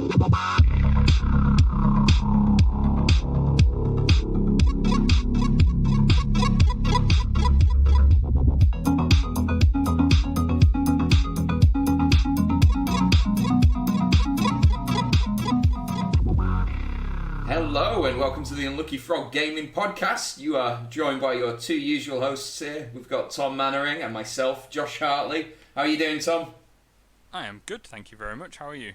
Hello and welcome to the Unlucky Frog Gaming Podcast. You are joined by your two usual hosts here. We've got Tom Mannering and myself, Josh Hartley. How are you doing, Tom? I am good, thank you very much. How are you?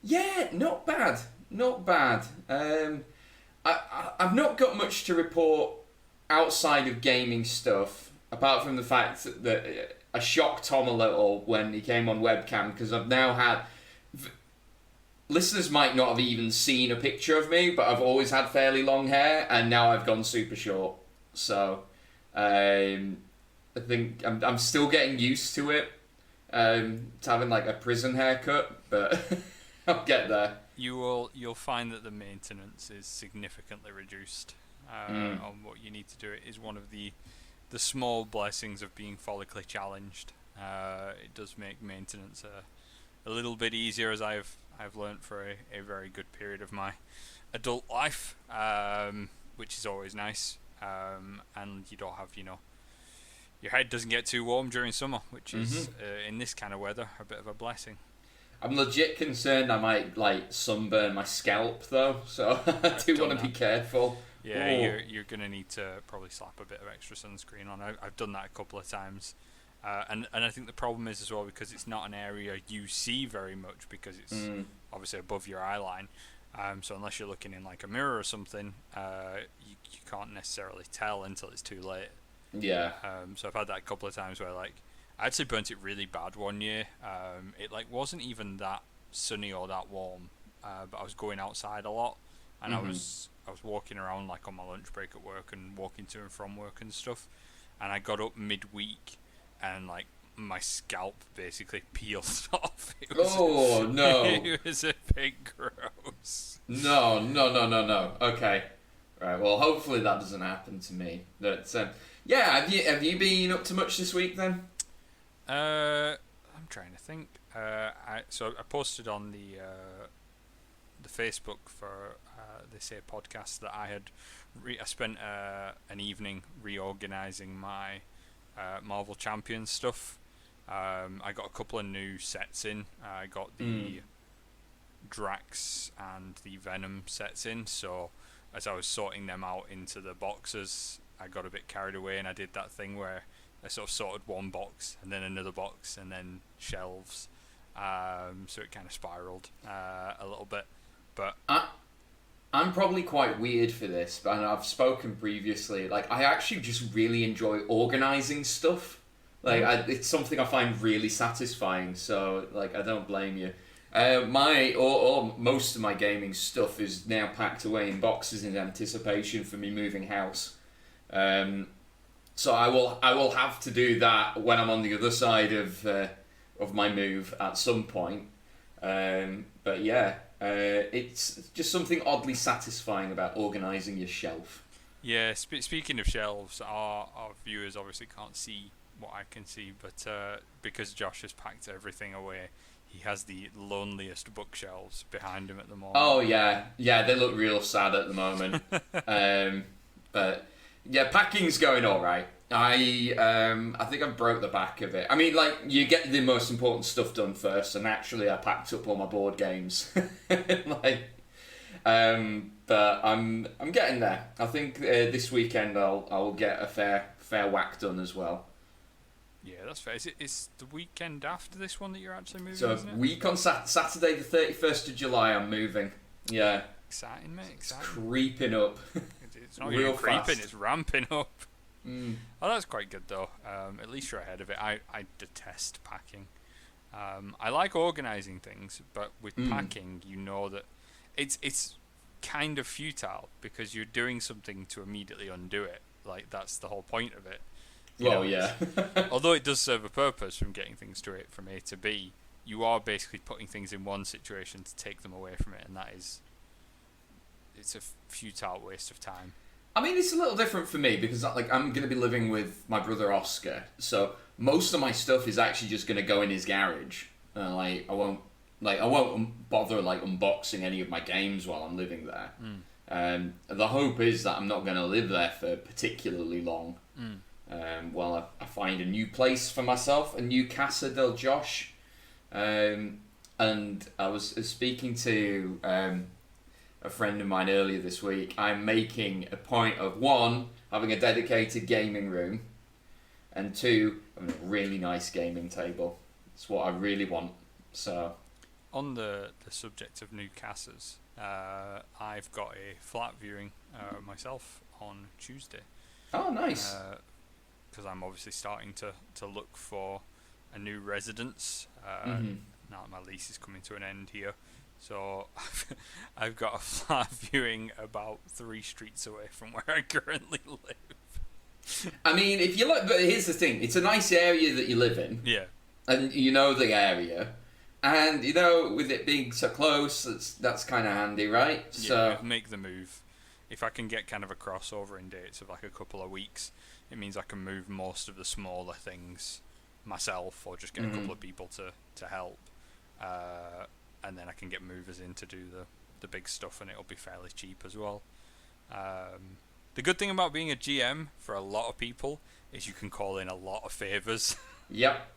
Yeah, not bad. Not bad. I've not got much to report outside of gaming stuff, apart from the fact that I shocked Tom a little when he came on webcam, because I've now had... Listeners might not have even seen a picture of me, but I've always had fairly long hair, and now I've gone super short. So, I think I'm still getting used to it, to having like a prison haircut, but I'll get there. You'll find that the maintenance is significantly reduced on what you need to do. It is one of the small blessings of being follically challenged. It does make maintenance a little bit easier, as I've learned for a very good period of my adult life, which is always nice. And you don't have, your head doesn't get too warm during summer, which is, in this kind of weather, a bit of a blessing. I'm legit concerned I might, sunburn my scalp, though, so I do want to be careful. Yeah, you're going to need to probably slap a bit of extra sunscreen on. I've done that a couple of times. And I think the problem is as well, because it's not an area you see very much, because it's obviously above your eye line. So unless you're looking in like a mirror or something, you can't necessarily tell until it's too late. Yeah. So I've had that a couple of times where I actually burnt it really bad one year. It wasn't even that sunny or that warm, but I was going outside a lot, and I was walking around on my lunch break at work and walking to and from work and stuff, and I got up midweek. And my scalp basically peeled off. No! It was a bit gross. No. Okay, right. Well, hopefully that doesn't happen to me. But yeah, have you been up to much this week then? I'm trying to think. I posted on the Facebook for They Say podcast that I had. I spent an evening reorganizing my Marvel Champions stuff. I got a couple of new sets in. I got the Drax and the Venom sets in, so as I was sorting them out into the boxes, I got a bit carried away, and I did that thing where I sort of sorted one box and then another box and then shelves, so it kind of spiraled a little bit. But I'm probably quite weird for this, but I've spoken previously. I actually just really enjoy organising stuff. It's something I find really satisfying. So, I don't blame you. Most of my gaming stuff is now packed away in boxes in anticipation for me moving house. So I will have to do that when I'm on the other side of my move at some point. But yeah. It's just something oddly satisfying about organising your shelf. Yeah, speaking of shelves, our viewers obviously can't see what I can see, but because Josh has packed everything away, he has the loneliest bookshelves behind him at the moment. Oh yeah, they look real sad at the moment. But yeah, packing's going all right. I think I broke the back of it. I mean, you get the most important stuff done first, and actually I packed up all my board games. But I'm getting there. I think this weekend I'll get a fair whack done as well. Yeah, that's fair. It's the weekend after this one that you're actually moving, so isn't it? Week on Saturday the 31st of July I'm moving. Yeah. Exciting, mate. Exciting. It's creeping up. It's not really creeping, fast. It's ramping up. Oh, that's quite good though. At least you're ahead of it. I detest packing. I like organising things, but with packing, you know that it's kind of futile because you're doing something to immediately undo it. That's the whole point of it. Yeah. Although it does serve a purpose from getting things from A to B, you are basically putting things in one situation to take them away from it, and it's a futile waste of time. I mean, it's a little different for me because I'm going to be living with my brother Oscar, so most of my stuff is actually just going to go in his garage. I won't like I won't bother like unboxing any of my games while I'm living there. The hope is that I'm not going to live there for particularly long. While I find a new place for myself, a new Casa del Josh. And I was speaking to a friend of mine earlier this week. I'm making a point of, one, having a dedicated gaming room, and two, having a really nice gaming table. It's what I really want. So, on the subject of new casas, I've got a flat viewing myself on Tuesday. Oh, nice. Because I'm obviously starting to look for a new residence now that my lease is coming to an end here. So I've got a flat viewing about 3 streets away from where I currently live. I mean, if you look, but here's the thing: it's a nice area that you live in. Yeah. And you know the area, and you know with it being so close, that's kind of handy, right? Yeah, so make the move. If I can get kind of a crossover in dates of like a couple of weeks, it means I can move most of the smaller things myself, or just get a couple of people to help, and then I can get movers in to do the big stuff, and it'll be fairly cheap as well. The good thing about being a GM for a lot of people is you can call in a lot of favours. Yep,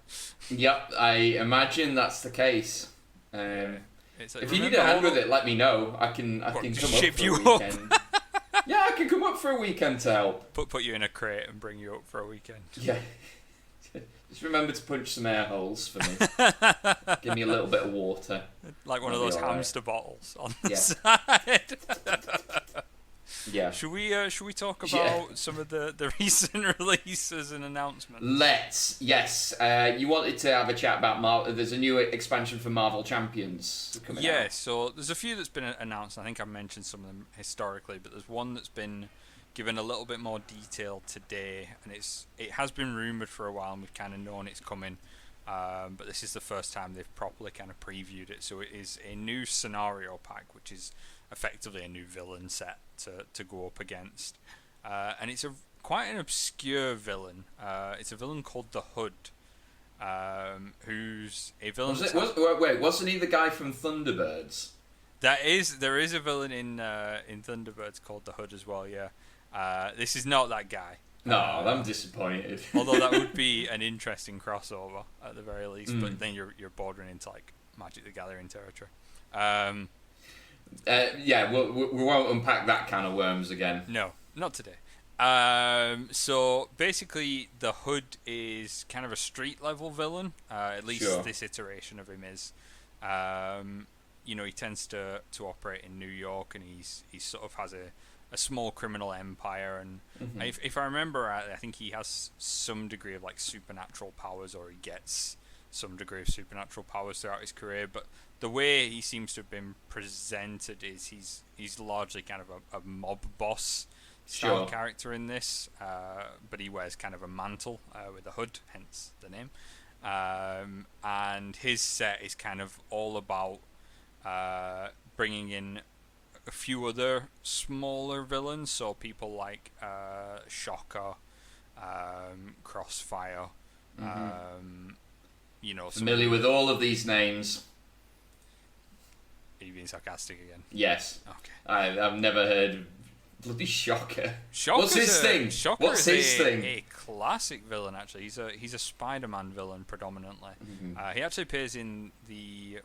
I imagine that's the case. If you need a hand with it, let me know. I can come up for a weekend. Yeah, I can come up for a weekend to help. Put you in a crate and bring you up for a weekend. Yeah. Just remember to punch some air holes for me. Give me a little bit of water. Like one of those hamster bottles on the side. Yeah. Should we talk about some of the recent releases and announcements? Let's. Yes. You wanted to have a chat about Marvel. There's a new expansion for Marvel Champions coming out. Yeah. So there's a few that's been announced. I think I've mentioned some of them historically, but there's one that's been given a little bit more detail today, and it has been rumored for a while, and we've kind of known it's coming. But this is the first time they've properly kind of previewed it. So it is a new scenario pack, which is effectively a new villain set to go up against, and it's quite an obscure villain. It's a villain called the Hood, who's a villain. Wait, wasn't he the guy from Thunderbirds? There is a villain in Thunderbirds called the Hood as well. Yeah, this is not that guy. No, I'm disappointed. Although that would be an interesting crossover at the very least, but then you're bordering into like Magic the Gathering territory. Yeah, we won't unpack that can of worms again. No, not today. So basically, the Hood is kind of a street level villain. At least this iteration of him is. He tends to operate in New York, and he sort of has a small criminal empire. And if I remember right, I think he has some degree of like supernatural powers, or he gets some degree of supernatural powers throughout his career. But the way he seems to have been presented is he's largely kind of a mob boss style character in this, but he wears kind of a mantle with a hood, hence the name. And his set is kind of all about bringing in a few other smaller villains, so people like Shocker, Crossfire. Familiar with all of these names. Are you being sarcastic again? Yes. Okay. I've never heard of bloody Shocker. What's his thing? What's his thing? A classic villain, actually. He's a Spider-Man villain predominantly. He actually appears in the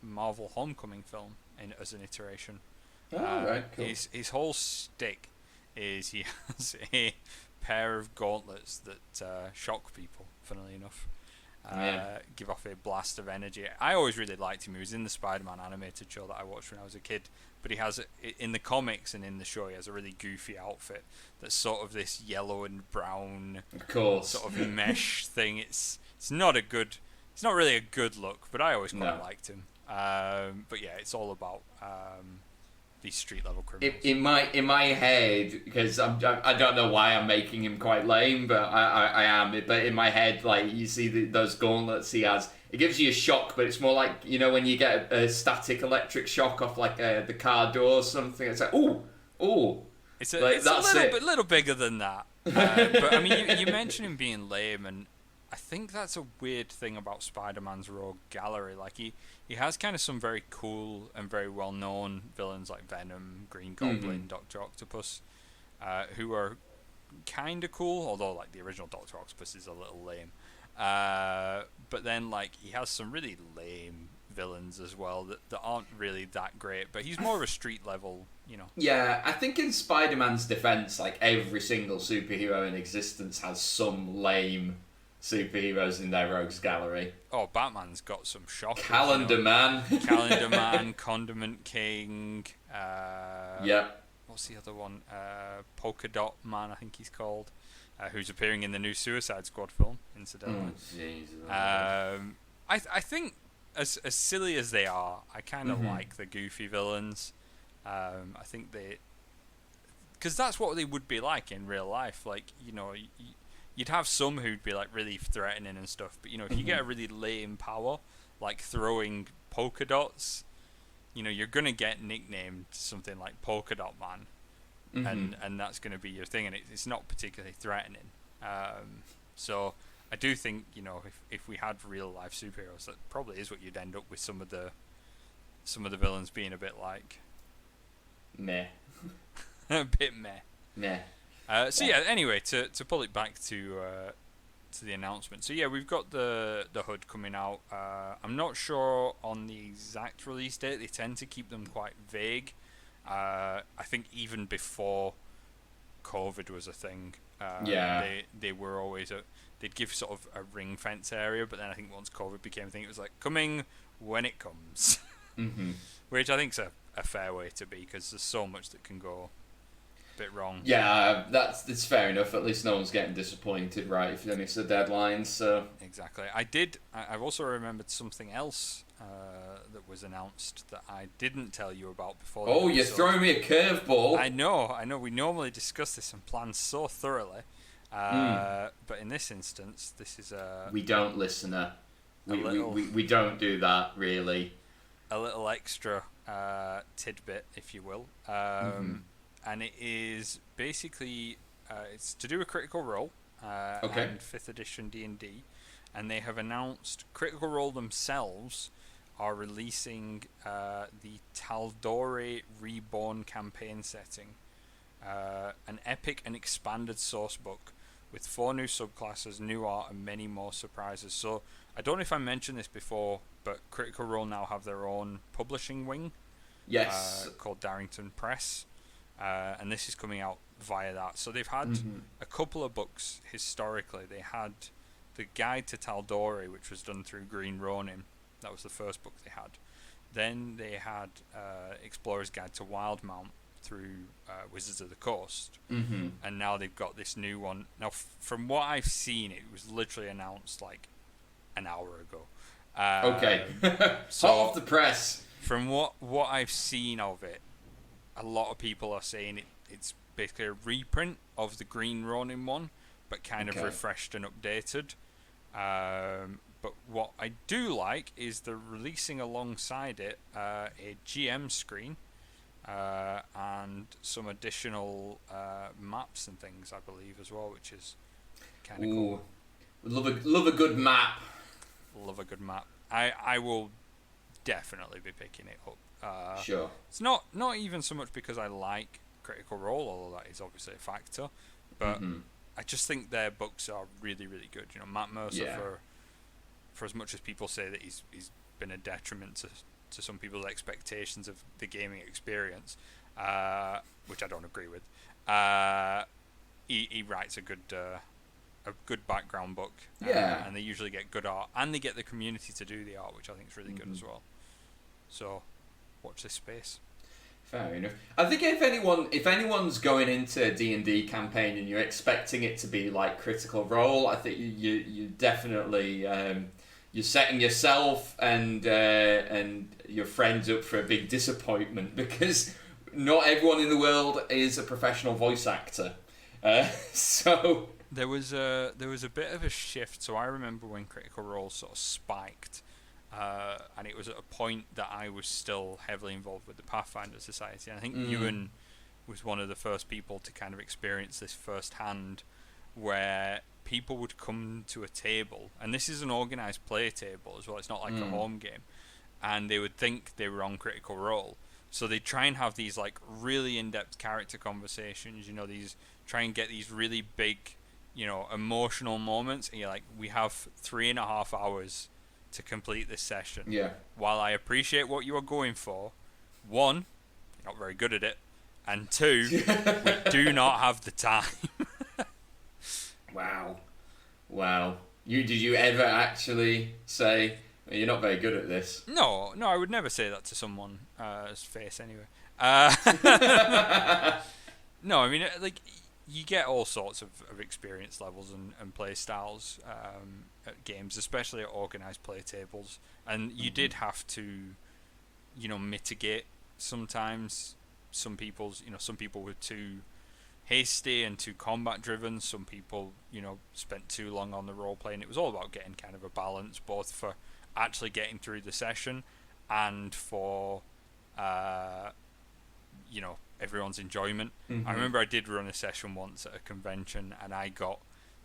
Marvel Homecoming film as an iteration. Right, cool. His whole stick is he has a pair of gauntlets that shock people, funnily enough. Give off a blast of energy. I always really liked him. He was in the Spider-Man animated show that I watched when I was a kid. But he has, in the comics and in the show, he has a really goofy outfit that's sort of this yellow and brown sort of mesh thing. It's not really a good look, but I always quite liked him. But yeah, it's all about these street level criminals. In my head, because I don't know why I'm making him quite lame, but I am. But in my head, like you see those gauntlets he has, it gives you a shock, but it's more like when you get a static electric shock off like the car door or something. It's like ooh. It's a little bigger than that. But I mean, you mentioned him being lame, and I think that's a weird thing about Spider-Man's Rogue Gallery. Like he has kind of some very cool and very well-known villains like Venom, Green Goblin, Doctor Octopus, who are kind of cool. Although like the original Doctor Octopus is a little lame. But then like he has some really lame villains as well that aren't really that great. But he's more of a street level, you know. Yeah, I think in Spider-Man's defense, like every single superhero in existence has some lame superheroes in their rogues gallery. Oh, Batman's got some shockers. Calendar Man. Calendar Man, Condiment King. Yep. What's the other one? Polka Dot Man, I think he's called. Who's appearing in the new Suicide Squad film, incidentally. I think as silly as they are, I kind of like the goofy villains. I think because that's what they would be like in real life. Like, you know, you'd have some who'd be like really threatening and stuff, but you know, if you get a really lame power, like throwing polka dots, you know, you're gonna get nicknamed something like Polka Dot Man. And that's going to be your thing, and it's not particularly threatening. So I do think, you know, if we had real life superheroes, that probably is what you'd end up with. Some of the villains being a bit like meh, a bit meh. So yeah. Anyway, to pull it back to the announcement. So yeah, we've got the HUD coming out. I'm not sure on the exact release date. They tend to keep them quite vague. I think even before COVID was a thing, they were always they'd give sort of a ring fence area, but then I think once COVID became a thing, it was like coming when it comes, which I think's a fair way to be, because there's so much that can go a bit wrong. Yeah, that's fair enough. At least no one's getting disappointed, right? If you miss the deadline, so exactly. I've also remembered something else that was announced that I didn't tell you about before. Oh, you're throwing me a curveball. I know. We normally discuss this and plan so thoroughly, but in this instance, this is we don't, listener. We don't do that, really. A little extra tidbit, if you will, and it is basically it's to do with Critical Role and 5th edition D&D, and they have announced Critical Role themselves are releasing the Tal'Dorei Reborn campaign setting, an epic and expanded source book with 4 new subclasses, new art, and many more surprises. So I don't know if I mentioned this before, but Critical Role now have their own publishing wing. Yes. Called Darrington Press, and this is coming out via that. So they've had a couple of books historically. They had the Guide to Tal'Dorei, which was done through Green Ronin. That was the first book they had. Then they had Explorer's Guide to Wildmount through Wizards of the Coast. And now they've got this new one. Now, from what I've seen, it was literally announced like an hour ago. So hot off the press. From what I've seen of it, a lot of people are saying it's basically a reprint of the Green Ronin one, but kind of refreshed and updated. But what I do like is they're releasing alongside it a GM screen and some additional maps and things, I believe, as well, which is kind of cool. Love a good map. Love a good map. I will definitely be picking it up. Sure. It's not even so much because I like Critical Role, although that is obviously a factor, but I just think their books are really, really good. You know, Matt Mercer, for as much as people say that he's been a detriment to some people's expectations of the gaming experience, which I don't agree with, he writes a good background book, and they usually get good art, and they get the community to do the art, which I think is really good as well. So watch this space. Fair enough. I think if anyone's going into a D&D campaign and you're expecting it to be like Critical Role, I think you definitely you're setting yourself and your friends up for a big disappointment, because not everyone in the world is a professional voice actor. So there was a bit of a shift. So I remember when Critical Role sort of spiked. And it was at a point that I was still heavily involved with the Pathfinder Society. And I think Ewan was one of the first people to kind of experience this firsthand, where people would come to a table, and this is an organised play table as well, it's not like a home game, and they would think they were on Critical Role. So they'd try and have these like really in-depth character conversations, these try and get these really big, emotional moments, and you're like, we have 3.5 hours to complete this session. Yeah. While I appreciate what you are going for, one, you're not very good at it, and two, we do not have the time. Wow. Did you ever actually say, well, you're not very good at this? No, I would never say that to someone's face anyway. No, I mean, like, you get all sorts of experience levels and play styles at games, especially at organised play tables. And you did have to, mitigate sometimes. Some people were too hasty and too combat driven. Some people, spent too long on the role playing. It was all about getting kind of a balance, both for actually getting through the session and for everyone's enjoyment. I remember I did run a session once at a convention, and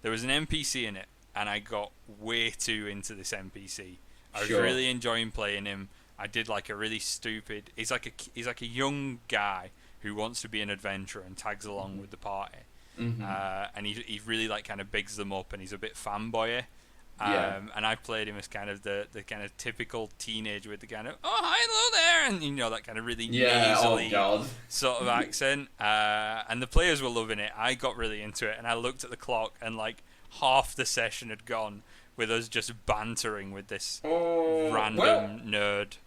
there was an NPC in it, and I got way too into this NPC. I was really enjoying playing him. I did like a really stupid, he's like a young guy who wants to be an adventurer and tags along with the party. And he really like kind of bigs them up, and he's a bit fanboy. And I played him as kind of the kind of typical teenager with the kind of, oh, hi, hello there, and that kind of really nasally sort of accent. And the players were loving it. I got really into it, and I looked at the clock, and like half the session had gone with us just bantering with this random nerd.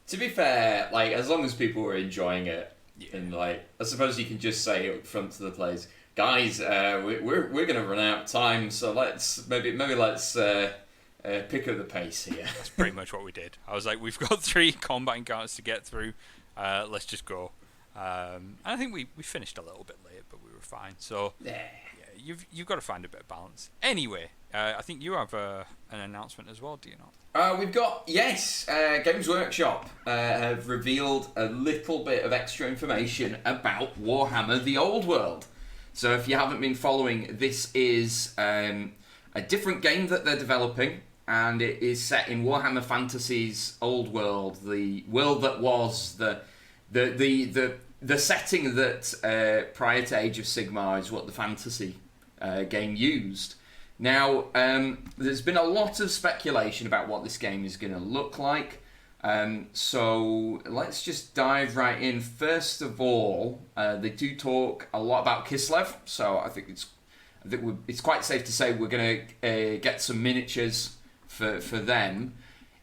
To be fair, like, as long as people were enjoying it, and like, I suppose you can just say up front to the players, guys, we're going to run out of time, so let's maybe let's pick up the pace here. That's pretty much what we did. I was like, we've got 3 combat encounters to get through. Let's just go. And I think we finished a little bit late, but we were fine. So yeah, you've got to find a bit of balance. Anyway, I think you have an announcement as well, do you not? We've got, Games Workshop have revealed a little bit of extra information about Warhammer the Old World. So if you haven't been following, this is a different game that they're developing, and it is set in Warhammer Fantasy's Old World, the world that was the setting that prior to Age of Sigmar is what the Fantasy game used. Now, there's been a lot of speculation about what this game is going to look like. So let's just dive right in. First of all, they do talk a lot about Kislev, so I think it's quite safe to say we're going to get some miniatures for them.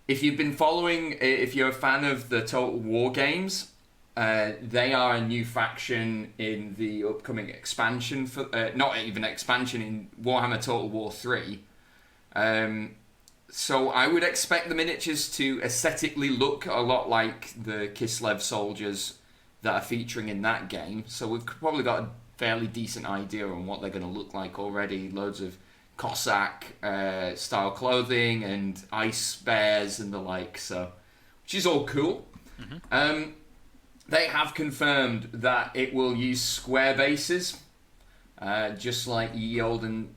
If you've been following, if you're a fan of the Total War games, they are a new faction in the upcoming expansion for not even expansion in Warhammer Total War 3. So I would expect the miniatures to aesthetically look a lot like the Kislev soldiers that are featuring in that game. So we've probably got a fairly decent idea on what they're going to look like already. Loads of Cossack style clothing and ice bears and the like. So, which is all cool. They have confirmed that it will use square bases, just like ye olden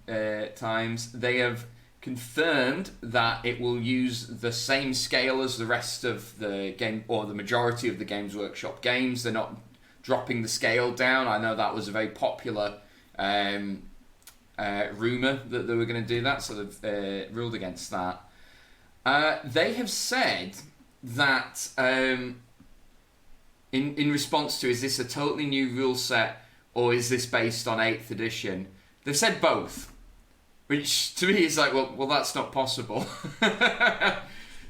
times. They have confirmed that it will use the same scale as the rest of the game, or the majority of the Games Workshop games. They're not dropping the scale down. I know that was a very popular rumour that they were going to do that, so they've ruled against that. They have said that in response to, is this a totally new rule set or is this based on 8th edition? They've said both. Which to me is like, well, that's not possible.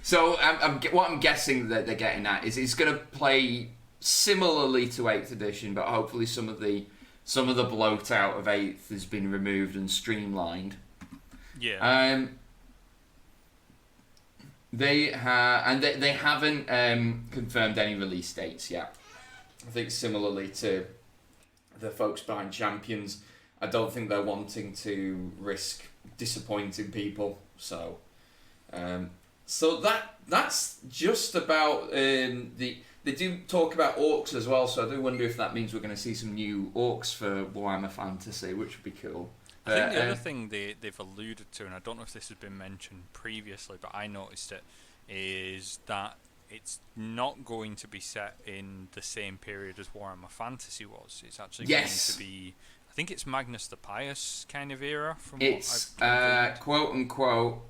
So what I'm guessing that they're getting at is it's going to play similarly to 8th edition, but hopefully some of the bloat out of 8th has been removed and streamlined. Yeah. They haven't confirmed any release dates yet. I think similarly to the folks behind Champions, I don't think they're wanting to risk disappointing people. So that's just about They do talk about orcs as well, so I do wonder if that means we're going to see some new orcs for Warhammer Fantasy, which would be cool. I think the other thing they've alluded to, and I don't know if this has been mentioned previously, but I noticed it, is that it's not going to be set in the same period as Warhammer Fantasy was. It's actually going to be, I think it's Magnus the Pious kind of era. From it's what I've quote unquote.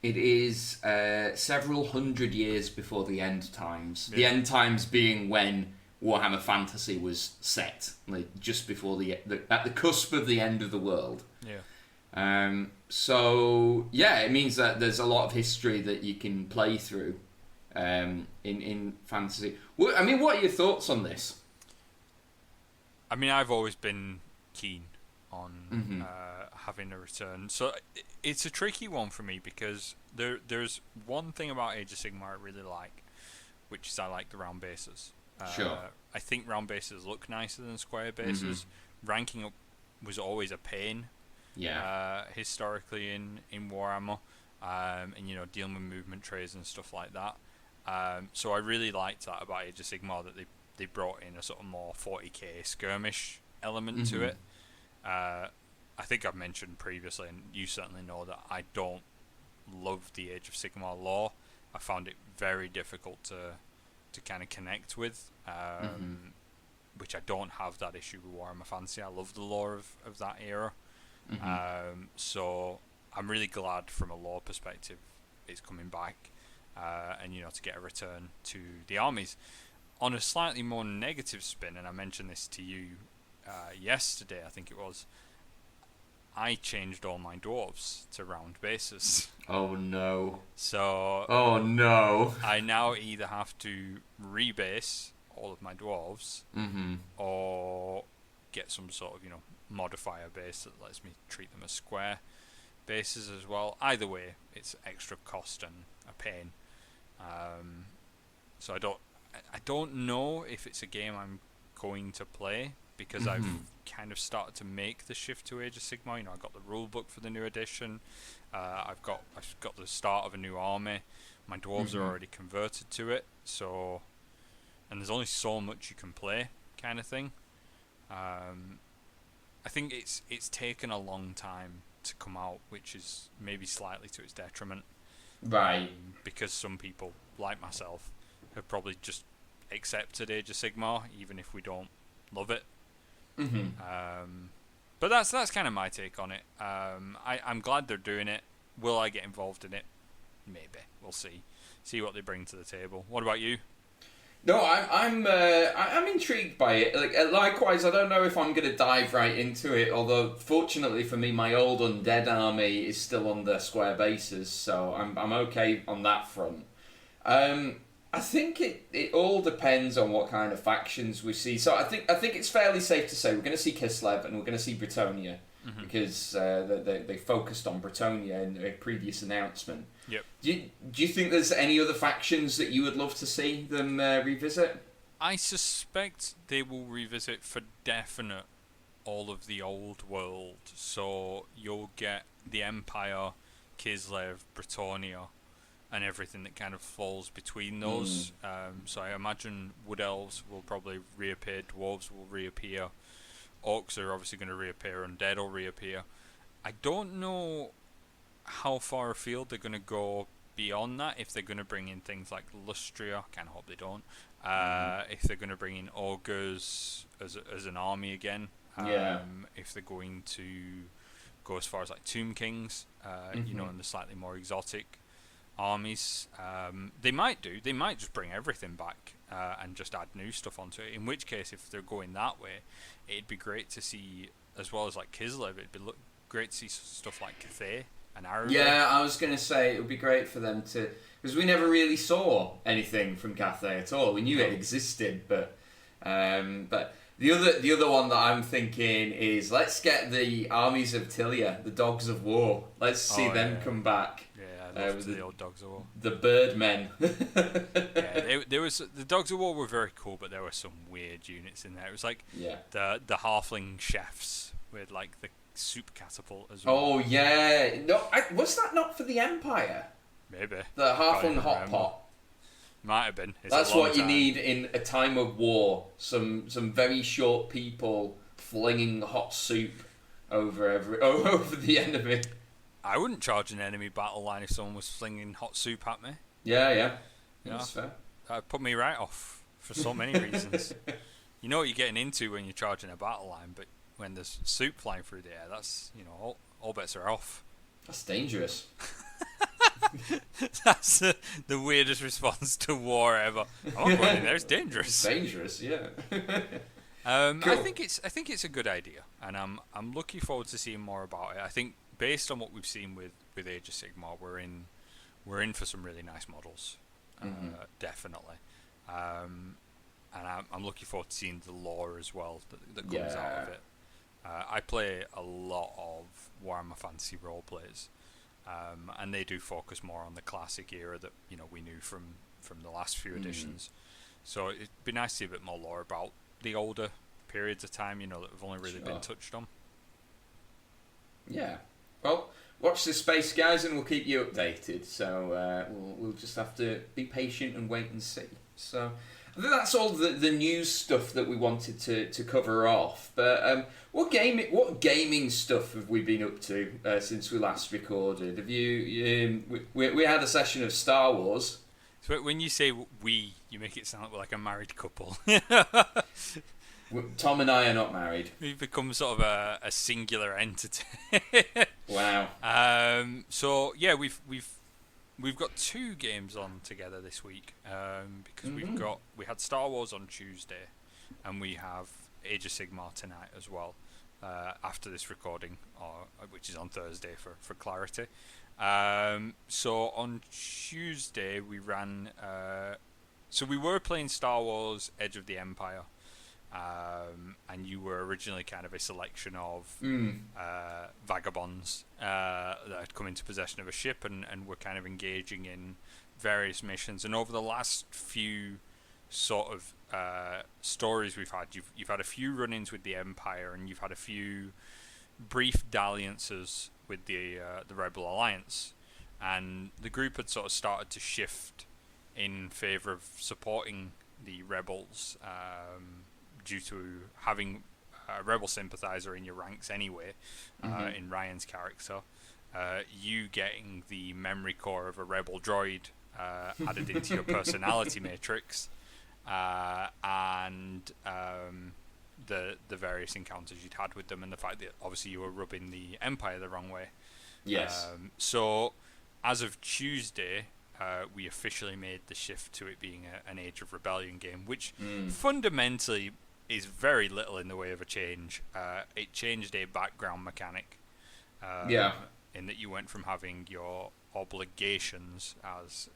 It is several hundred years before the end times. Yeah. The end times being when Warhammer Fantasy was set, like just before at the cusp of the end of the world. Yeah. So yeah, it means that there's a lot of history that you can play through in fantasy. I mean, what are your thoughts on this? I mean, I've always been keen on having a return. So it's a tricky one for me because there's one thing about Age of Sigmar I really like, which is I like the round bases. Sure. I think round bases look nicer than square bases. Ranking up was always a pain. Yeah. Historically in Warhammer, and dealing with movement trays and stuff like that. So I really liked that about Age of Sigmar, that they brought in a sort of more 40k skirmish element to it. I think I've mentioned previously, and you certainly know, that I don't love the Age of Sigmar lore. I found it very difficult to kind of connect with, which I don't have that issue with Warhammer Fantasy. I love the lore of that era. So I'm really glad from a lore perspective it's coming back, and to get a return to the armies. On a slightly more negative spin, and I mentioned this to you yesterday, I think it was, I changed all my dwarves to round bases. Oh no. So oh no. I now either have to rebase all of my dwarves or get some sort of modifier base that lets me treat them as square bases as well. Either way, it's extra cost and a pain. So I don't know if it's a game I'm going to play, because I've kind of started to make the shift to Age of Sigmar. I got the rule book for the new edition. I've got the start of a new army. My dwarves are already converted to it. So, and there's only so much you can play, kind of thing. I think it's taken a long time to come out, which is maybe slightly to its detriment. Right. Because some people, like myself, have probably just accepted Age of Sigmar, even if we don't love it. But that's kind of my take on it. I'm glad they're doing it. Will I get involved in it? Maybe. We'll see. See what they bring to the table. What about you? No, I'm intrigued by it. Likewise, I don't know if I'm going to dive right into it. Although, fortunately for me, my old undead army is still on the square bases, so I'm okay on that front. I think it all depends on what kind of factions we see. So I think it's fairly safe to say we're going to see Kislev and we're going to see Bretonnia, because they focused on Bretonnia in a previous announcement. Yep. Do you think there's any other factions that you would love to see them revisit? I suspect they will revisit for definite all of the old world. So you'll get the Empire, Kislev, Bretonnia, and everything that kind of falls between those. So I imagine Wood Elves will probably reappear, Dwarves will reappear, Orcs are obviously going to reappear, Undead will reappear. I don't know how far afield they're going to go beyond that, if they're going to bring in things like Lustria. I kind of hope they don't. If they're going to bring in Ogres as an army again. If they're going to go as far as like Tomb Kings, and the slightly more exotic armies. They might just bring everything back and just add new stuff onto it, in which case, if they're going that way, it'd be great to see, as well as like Kislev, it'd be great to see stuff like Cathay and Arrow. Yeah, I was going to say it would be great for them to, because we never really saw anything from Cathay at all. We knew it existed, but the other one that I'm thinking is, let's get the armies of Tilia, the Dogs of War. Let's see them come back. Yeah, I love the old Dogs of War. The Birdmen. There was the Dogs of War were very cool, but there were some weird units in there. It was like the halfling chefs with like the soup catapult as well. Oh yeah, no, was that not for the Empire? Maybe the halfling hot pot. Might have been. That's what you need in a time of war. Some very short people flinging hot soup over the enemy. I wouldn't charge an enemy battle line if someone was flinging hot soup at me. Yeah. That's fair. That'd put me right off for so many reasons. You know what you're getting into when you're charging a battle line, but when there's soup flying through the air, that's, all bets are off. That's dangerous. That's the weirdest response to war ever. I'm not going in there. It's dangerous. It's dangerous, yeah. Cool. I think it's a good idea, and I'm looking forward to seeing more about it. I think based on what we've seen with Age of Sigmar, we're in for some really nice models, definitely. And I'm looking forward to seeing the lore as well that comes out of it. I play a lot of Warhammer Fantasy roleplays. And they do focus more on the classic era that we knew from the last few editions. So it'd be nice to see a bit more lore about the older periods of time, that have only really been touched on. Yeah. Well, watch this space, guys, and we'll keep you updated. So we'll just have to be patient and wait and see. So I think that's all the news stuff that we wanted to cover off. But what gaming stuff have we been up to since we last recorded? Have you? We had a session of Star Wars. So when you say we, you make it sound like a married couple. Tom and I are not married. We've become sort of a singular entity. Wow. So yeah, we've got 2 games on together this week because we had Star Wars on Tuesday, and we have Age of Sigmar tonight as well. After this recording, which is on Thursday for clarity. So on Tuesday we ran. So we were playing Star Wars: Edge of the Empire, and you were originally kind of a selection of vagabonds that had come into possession of a ship and were kind of engaging in various missions. And over the last few sort of stories we've had, you've had a few run-ins with the Empire, and you've had a few brief dalliances with the Rebel Alliance, and the group had sort of started to shift in favour of supporting the Rebels due to having a Rebel sympathiser in your ranks anyway, in Ryan's character, you getting the memory core of a Rebel droid added into your personality matrix, and the various encounters you'd had with them, and the fact that obviously you were rubbing the Empire the wrong way. Yes. So as of Tuesday, we officially made the shift to it being an Age of Rebellion game, which fundamentally is very little in the way of a change. It changed a background mechanic. In that you went from having your obligations as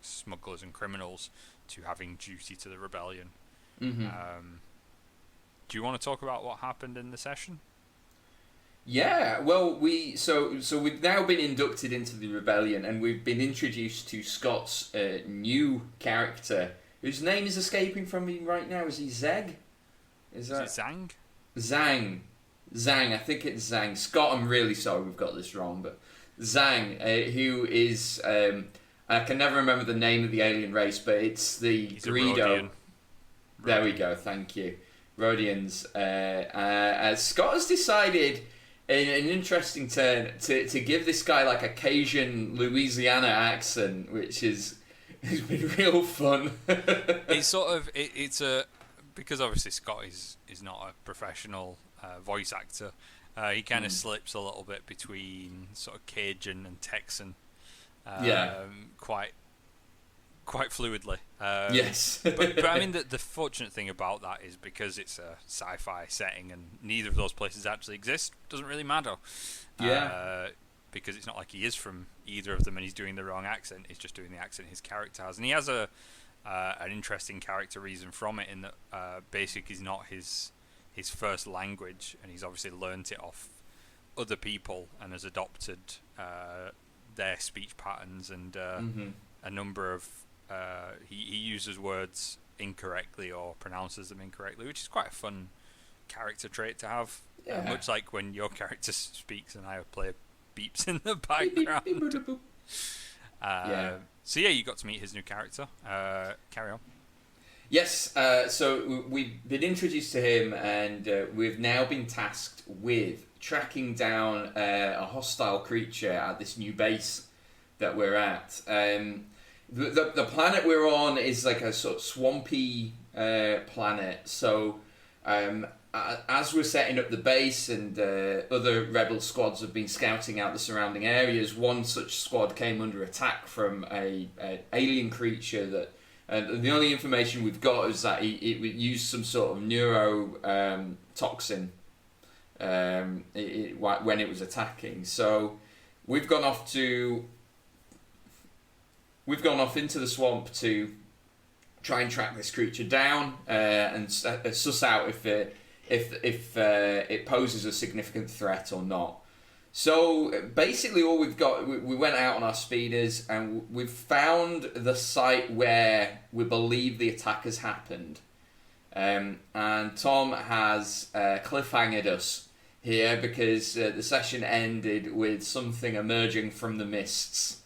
smugglers and criminals to having duty to the rebellion. Do you want to talk about what happened in the session? Yeah, well, so we've now been inducted into the rebellion, and we've been introduced to Scott's new character, whose name is escaping from me right now. Is he Zeg? Is it Zhang? Zhang, I think it's Zhang. Scott, I'm really sorry we've got this wrong, but Zhang, who is I can never remember the name of the alien race, but it's the Greedo. There we go, thank you. Rhodians. Scott has decided, in an interesting turn, to give this guy like a Cajun Louisiana accent, which has been real fun. It's sort of it's a because obviously Scott is not a professional voice actor. He kind of slips a little bit between sort of Cajun and Texan. Quite fluidly. Yes. but I mean, the fortunate thing about that is because it's a sci-fi setting and neither of those places actually exist, doesn't really matter. Because it's not like he is from either of them and he's doing the wrong accent, he's just doing the accent his character has. And he has an interesting character reason from it, in that basic is not his first language, and he's obviously learnt it off other people and has adopted their speech patterns and a number of he uses words incorrectly or pronounces them incorrectly, which is quite a fun character trait to have. Much like when your character speaks and I play beeps in the background. So yeah, you got to meet his new character. Carry on. Yes, so we've been introduced to him, and we've now been tasked with tracking down a hostile creature at this new base that we're at. The planet we're on is like a sort of swampy planet, so as we're setting up the base and other rebel squads have been scouting out the surrounding areas, one such squad came under attack from a alien creature that... And the only information we've got is that it used some sort of neuro toxin when it was attacking. So we've gone off into the swamp to try and track this creature down and suss out if it poses a significant threat or not. So basically all we've got, we went out on our speeders and we've found the site where we believe the attack has happened. And Tom has cliffhangered us here because the session ended with something emerging from the mists.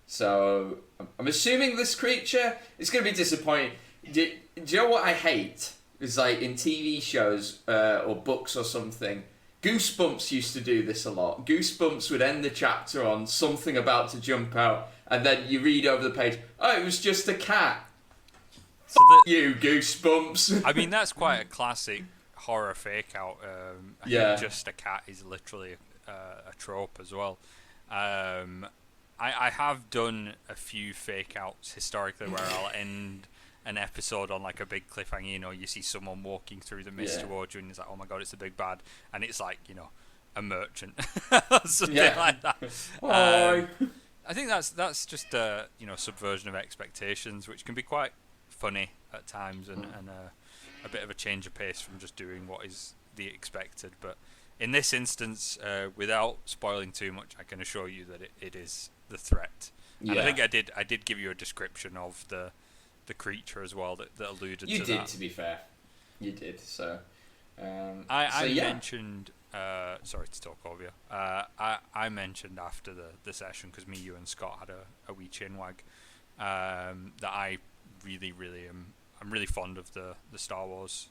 So I'm assuming this creature is going to be disappointing. Do you know what I hate? It's like in TV shows or books or something. Goosebumps used to do this a lot. Goosebumps would end the chapter on something about to jump out, and then you read over the page, oh, it was just a cat. So you, Goosebumps. I mean, that's quite a classic horror fake out. I think just a cat is literally a trope as well. I have done a few fake outs historically where I'll end an episode on like a big cliffhanger. You know, you see someone walking through the mist towards you and it's like, oh my god, it's a big bad, and it's like, you know, a merchant something like that. I think that's just a, you know, subversion of expectations, which can be quite funny at times and a bit of a change of pace from just doing what is the expected. But in this instance, without spoiling too much, I can assure you that it is the threat. And I think I did give you a description of the creature as well that alluded to that. You did, to be fair. You did, so... I mentioned... sorry to talk over you. I mentioned after the session, because me, you and Scott had a wee chinwag, that I really, really I'm really fond of the Star Wars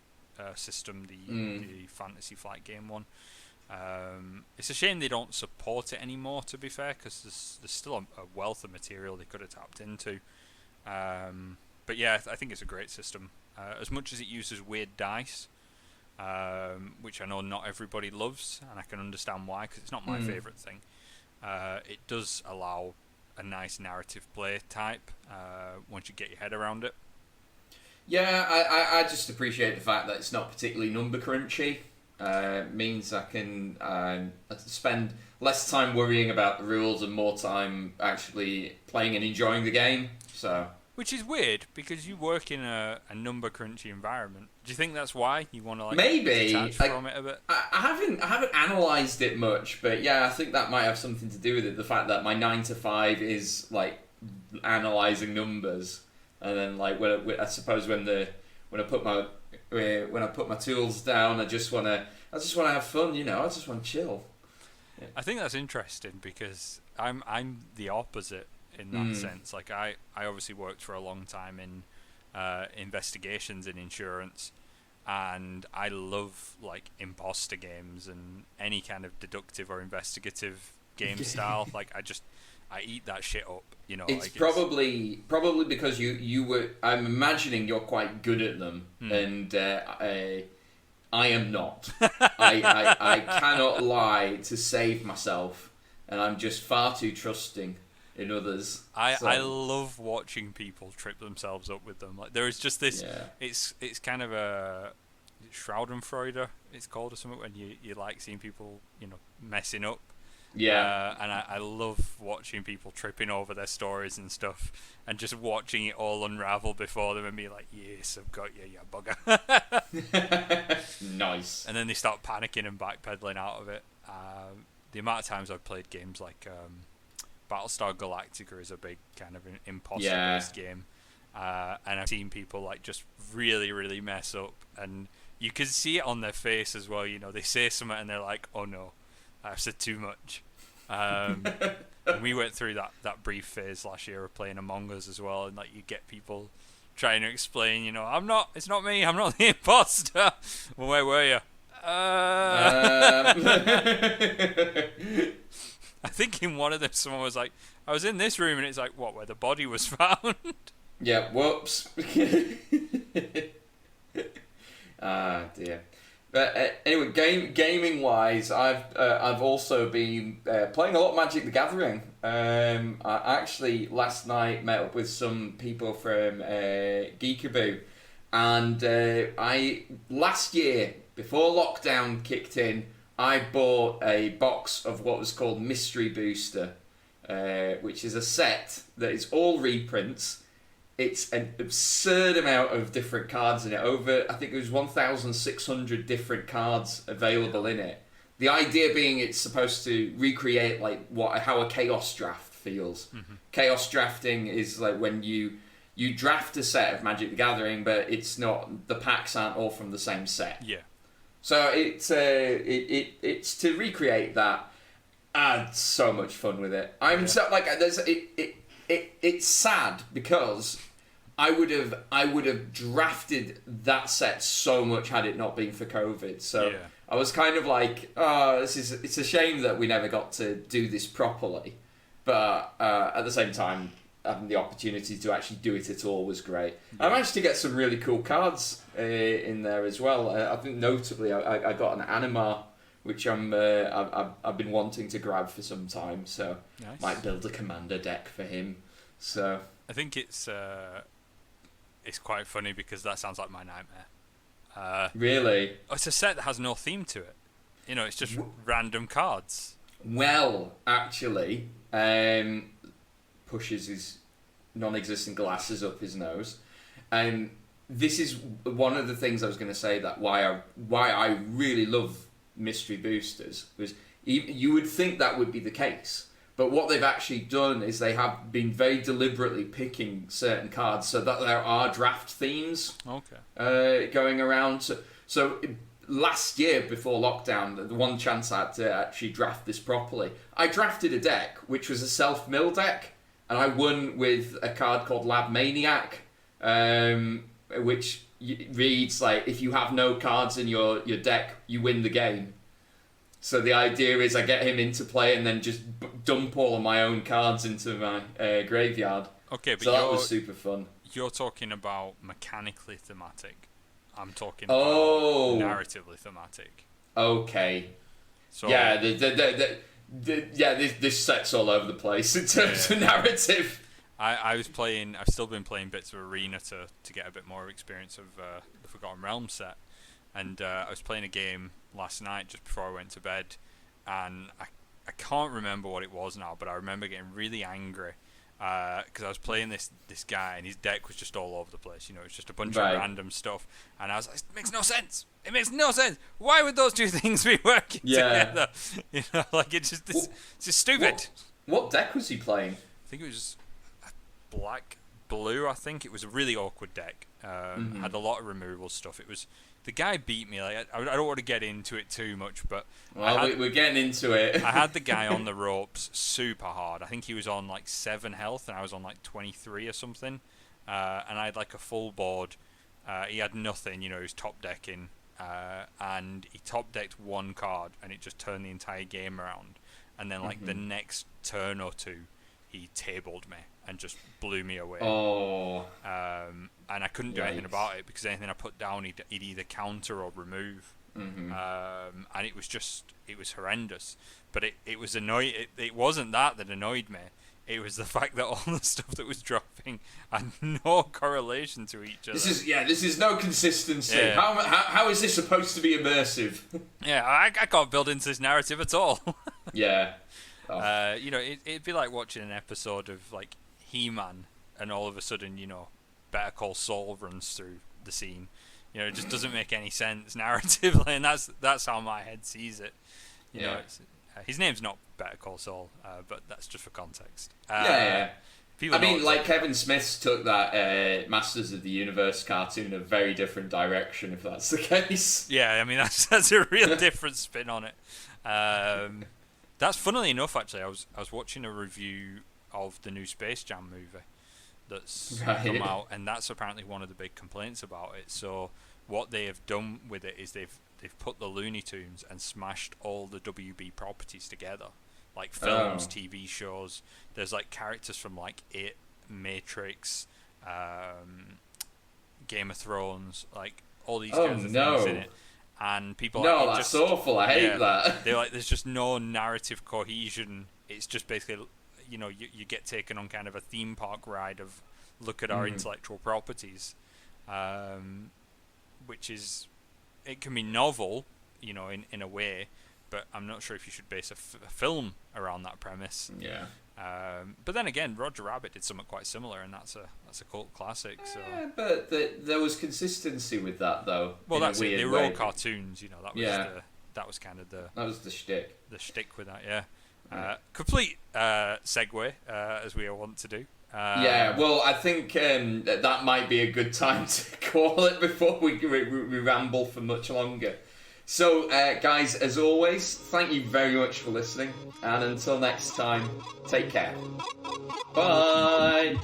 system, the Fantasy Flight Game one. It's a shame they don't support it anymore, to be fair, because there's still a wealth of material they could have tapped into. But yeah, I think it's a great system. As much as it uses weird dice, which I know not everybody loves, and I can understand why, because it's not my favourite thing. It does allow a nice narrative play type once you get your head around it. Yeah, I just appreciate the fact that it's not particularly number crunchy. Means I can spend less time worrying about the rules and more time actually playing and enjoying the game. So, which is weird because you work in a number crunchy environment. Do you think that's why you want to maybe detach from it a bit? I haven't analysed it much, but yeah, I think that might have something to do with it. The fact that my 9 to 5 is like analysing numbers, and then like I suppose when I put my tools down, I just wanna have fun, you know. I just want to chill. Yeah. I think that's interesting because I'm the opposite in that sense. Like I obviously worked for a long time in investigations in insurance, and I love like imposter games and any kind of deductive or investigative game style. Like I eat that shit up, you know. It's probably because you were. I'm imagining you're quite good at them, and I am not. I cannot lie to save myself, and I'm just far too trusting in others. I love watching people trip themselves up with them. Like there is just this. Yeah. It's kind of a Schadenfreude, it's called, or something, when you like seeing people, you know, messing up. Yeah, and I love watching people tripping over their stories and stuff, and just watching it all unravel before them and be like, "Yes, I've got you, you bugger." Nice. And then they start panicking and backpedaling out of it. The amount of times I've played games like Battlestar Galactica is a big kind of imposter-based game, and I've seen people like just really, really mess up, and you can see it on their face as well. You know, they say something and they're like, "Oh no, I've said too much." And we went through that brief phase last year of playing Among Us as well, and like you get people trying to explain, it's not me, I'm not the imposter. Well, where were you? I think in one of them someone was like, I was in this room, and it's like, what, where the body was found? Yeah, whoops. Ah, dear. But anyway, gaming wise, I've also been playing a lot of Magic the Gathering. I actually last night met up with some people from Geekaboo, and I last year before lockdown kicked in, I bought a box of what was called Mystery Booster, which is a set that is all reprints. It's an absurd amount of different cards in it. I think it was 1,600 different cards available in it. The idea being it's supposed to recreate like how a chaos draft feels. Mm-hmm. Chaos drafting is like when you draft a set of Magic the Gathering, but it's not, the packs aren't all from the same set. Yeah. So it's to recreate that. I had so much fun with it. It's sad because I would have drafted that set so much had it not been for COVID. So yeah. I was kind of like, it's a shame that we never got to do this properly. But at the same time, having the opportunity to actually do it at all was great. Yeah. I managed to get some really cool cards in there as well. I think notably, I got an Animar, which I've been wanting to grab for some time. So nice. Might build a commander deck for him. So I think it's quite funny because that sounds like my nightmare. Really? It's a set that has no theme to it. It's just random cards. Well, actually, pushes his non-existent glasses up his nose. This is one of the things I was going to say, that why I really love Mystery Boosters, was you would think that would be the case. But what they've actually done is they have been very deliberately picking certain cards so that there are draft themes going around. So last year, before lockdown, the one chance I had to actually draft this properly, I drafted a deck, which was a self-mill deck, and I won with a card called Lab Maniac, which reads like, if you have no cards in your deck, you win the game. So the idea is I get him into play and then just dump all of my own cards into my graveyard. Okay, but so that was super fun. You're talking about mechanically thematic. I'm talking about narratively thematic. Okay. So yeah, this set's all over the place in terms of narrative. I've still been playing bits of Arena to get a bit more experience of the Forgotten Realms set. And I was playing a game last night just before I went to bed, and I can't remember what it was now, but I remember getting really angry because I was playing this guy and his deck was just all over the place. It's just a bunch of random stuff, and I was like, it makes no sense. It makes no sense. Why would those two things be working together? It's just stupid. What deck was he playing? I think it was black-blue. I think it was a really awkward deck. Had a lot of removal stuff. The guy beat me. I don't want to get into it too much, but we're getting into it. I had the guy on the ropes super hard. I think he was on 7 health, and I was on 23 or something. And I had a full board. He had nothing. He was top decking, and he top decked one card, and it just turned the entire game around. And then the next turn or two, he tabled me and just blew me away. And I couldn't do anything about it because anything I put down, he'd either counter or remove. And it was horrendous. But it was annoying. It wasn't that annoyed me. It was the fact that all the stuff that was dropping had no correlation to each other. This is no consistency. Yeah. How is this supposed to be immersive? Yeah, I can't build into this narrative at all. Yeah. It'd be like watching an episode of He-Man, and all of a sudden, Better Call Saul runs through the scene. It just doesn't make any sense narratively, and that's how my head sees it. His name's not Better Call Saul, but that's just for context. Yeah. Kevin Smith took that Masters of the Universe cartoon a very different direction, if that's the case. Yeah, that's a real different spin on it. That's funnily enough, actually, I was watching a review of the new Space Jam movie. that's Right. come out, and that's apparently one of the big complaints about it. So what they have done with it is they've put the Looney Tunes and smashed all the WB properties together, like films, TV shows. There's like characters from like It, Matrix, Game of Thrones, like all these kinds of things in it. And people no, like, that's awful. I hate that. They're like, there's just no narrative cohesion. It's just basically, you know, you get taken on kind of a theme park ride of look at our intellectual properties, which is, it can be novel, you know, in a way, but I'm not sure if you should base a film around that premise. Yeah. But then again, Roger Rabbit did something quite similar, and that's a cult classic. So. Yeah, but there was consistency with that, though. Well, that's it. They were all cartoons, you know. That was that was kind of that was the shtick. The shtick with that, yeah. Complete segue, as we all want to do. Yeah, well, I think that might be a good time to call it before we ramble for much longer. So, guys, as always, thank you very much for listening, and until next time, take care. Bye!